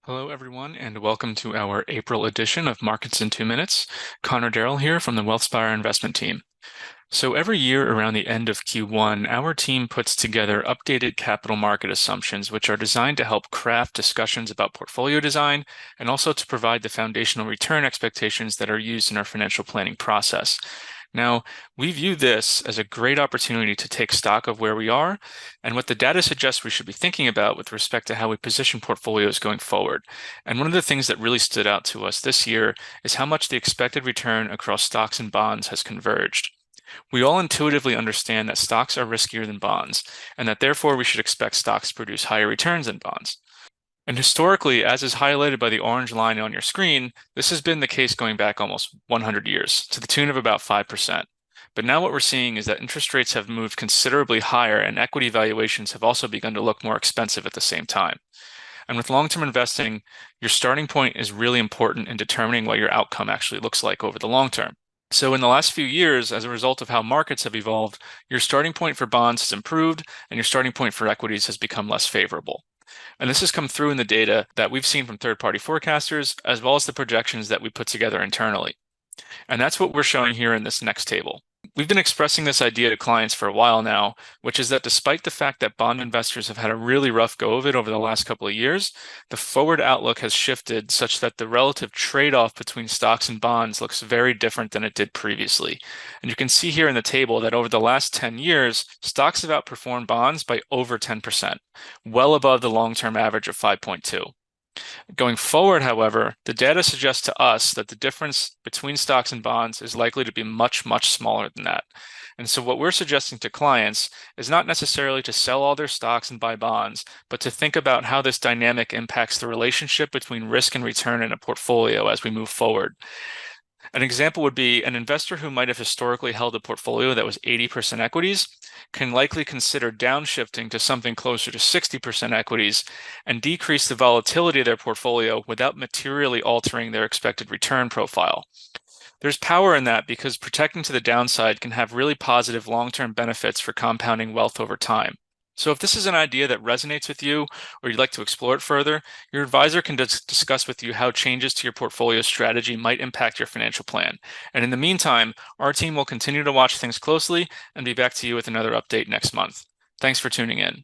Hello, everyone, and welcome to our April edition of Markets in 2 Minutes. Darrell here from the WealthSpire investment team. So every year around the end of Q1, our team puts together updated capital market assumptions, which are designed to help craft discussions about portfolio design and also to provide the foundational return expectations that are used in our financial planning process. Now, we view this as a great opportunity to take stock of where we are and what the data suggests we should be thinking about with respect to how we position portfolios going forward. And one of the things that really stood out to us this year is how much the expected return across stocks and bonds has converged. We all intuitively understand that stocks are riskier than bonds, and that therefore we should expect stocks to produce higher returns than bonds. And historically, as is highlighted by the orange line on your screen, this has been the case going back almost 100 years, to the tune of about 5%. But now what we're seeing is that interest rates have moved considerably higher and equity valuations have also begun to look more expensive at the same time. And with long-term investing, your starting point is really important in determining what your outcome actually looks like over the long term. So in the last few years, as a result of how markets have evolved, your starting point for bonds has improved and your starting point for equities has become less favorable. And this has come through in the data that we've seen from third-party forecasters, as well as the projections that we put together internally. And that's what we're showing here in this next table. We've been expressing this idea to clients for a while now, which is that despite the fact that bond investors have had a really rough go of it over the last couple of years, the forward outlook has shifted such that the relative trade-off between stocks and bonds looks very different than it did previously. And you can see here in the table that over the last 10 years, stocks have outperformed bonds by over 10%, well above the long-term average of 5.2. Going forward, however, the data suggests to us that the difference between stocks and bonds is likely to be much, much smaller than that. And so what we're suggesting to clients is not necessarily to sell all their stocks and buy bonds, but to think about how this dynamic impacts the relationship between risk and return in a portfolio as we move forward. An example would be an investor who might have historically held a portfolio that was 80% equities can likely consider downshifting to something closer to 60% equities and decrease the volatility of their portfolio without materially altering their expected return profile. There's power in that because protecting to the downside can have really positive long-term benefits for compounding wealth over time. So if this is an idea that resonates with you or you'd like to explore it further, your advisor can discuss with you how changes to your portfolio strategy might impact your financial plan. And in the meantime, our team will continue to watch things closely and be back to you with another update next month. Thanks for tuning in.